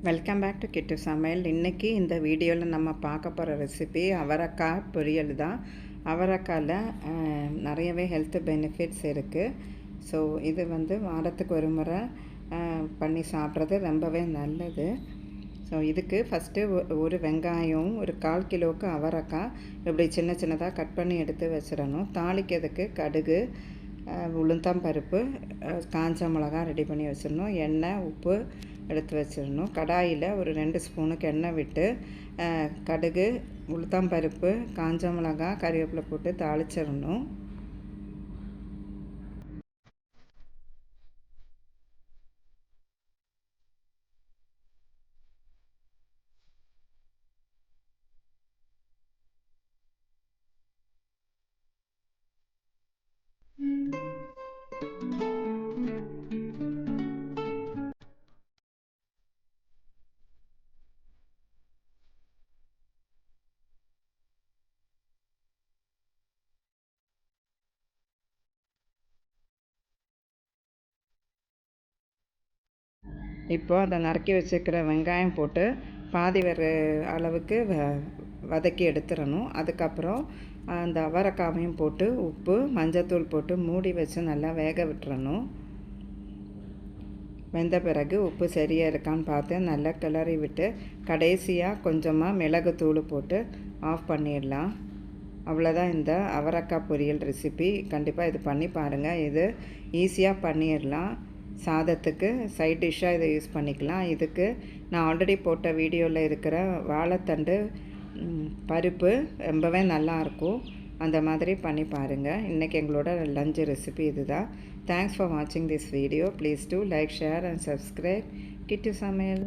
Welcome back to கிட்டு சமையல். இன்றைக்கி இந்த வீடியோவில் நம்ம பார்க்க போகிற ரெசிபி அவரைக்காய் பொரியல் தான். அவரைக்காயில் நிறையவே ஹெல்த் பெனிஃபிட்ஸ் இருக்குது. ஸோ இது வாரத்துக்கு ஒரு முறை பண்ணி சாப்பிட்றது ரொம்பவே நல்லது. ஸோ இதுக்கு ஃபஸ்ட்டு ஒரு வெங்காயம், ஒரு 1/4 கிலோவுக்கு அவரைக்காய் இப்படி சின்ன சின்னதாக கட் பண்ணி எடுத்து வச்சிடணும். தாளிக்கிறதுக்கு கடுகு, உளுந்தம்பருப்பு, காஞ்ச மிளகா ரெடி பண்ணி வச்சிடணும். எண்ணெய், உப்பு எடுத்து வச்சிடணும். கடாயில் ஒரு 2 ஸ்பூனுக்கு எண்ணெய் விட்டு கடுகு, உளுத்தம்பருப்பு, காஞ்ச மிளகா, கறிவேப்பிலை போட்டு தாளிச்சிடணும். இப்போ அதை நறுக்கி வச்சுக்கிற வெங்காயம் போட்டு பாதி வர அளவுக்கு வதக்கி எடுத்துடணும். அதுக்கப்புறம் அந்த அவரைக்காவையும் போட்டு உப்பு, மஞ்சத்தூள் போட்டு மூடி வச்சு நல்லா வேக விட்டுறணும். வெந்த பிறகு உப்பு சரியாக இருக்கான்னு பார்த்து நல்லா கிளறி விட்டு கடைசியாக கொஞ்சமாக மிளகுத்தூள் போட்டு ஆஃப் பண்ணிடலாம். அவ்வளோதான் இந்த அவரைக்காய் பொரியல் ரெசிபி. கண்டிப்பாக இது பண்ணி பாருங்கள். இது ஈஸியாக பண்ணிடலாம். சாதத்துக்கு சைட் டிஷ்ஷாக இதை யூஸ் பண்ணிக்கலாம். இதுக்கு நான் ஆல்ரெடி போட்ட வீடியோவில் இருக்கிற வாழைத்தண்டு, பருப்பு ரொம்பவே நல்லாயிருக்கும். அந்த மாதிரி பண்ணி பாருங்கள். இன்றைக்கி எங்களோட லஞ்ச் ரெசிபி இது தான். தேங்க்ஸ் ஃபார் வாட்சிங் this video. Please do like, share and subscribe Kittu சமையல்.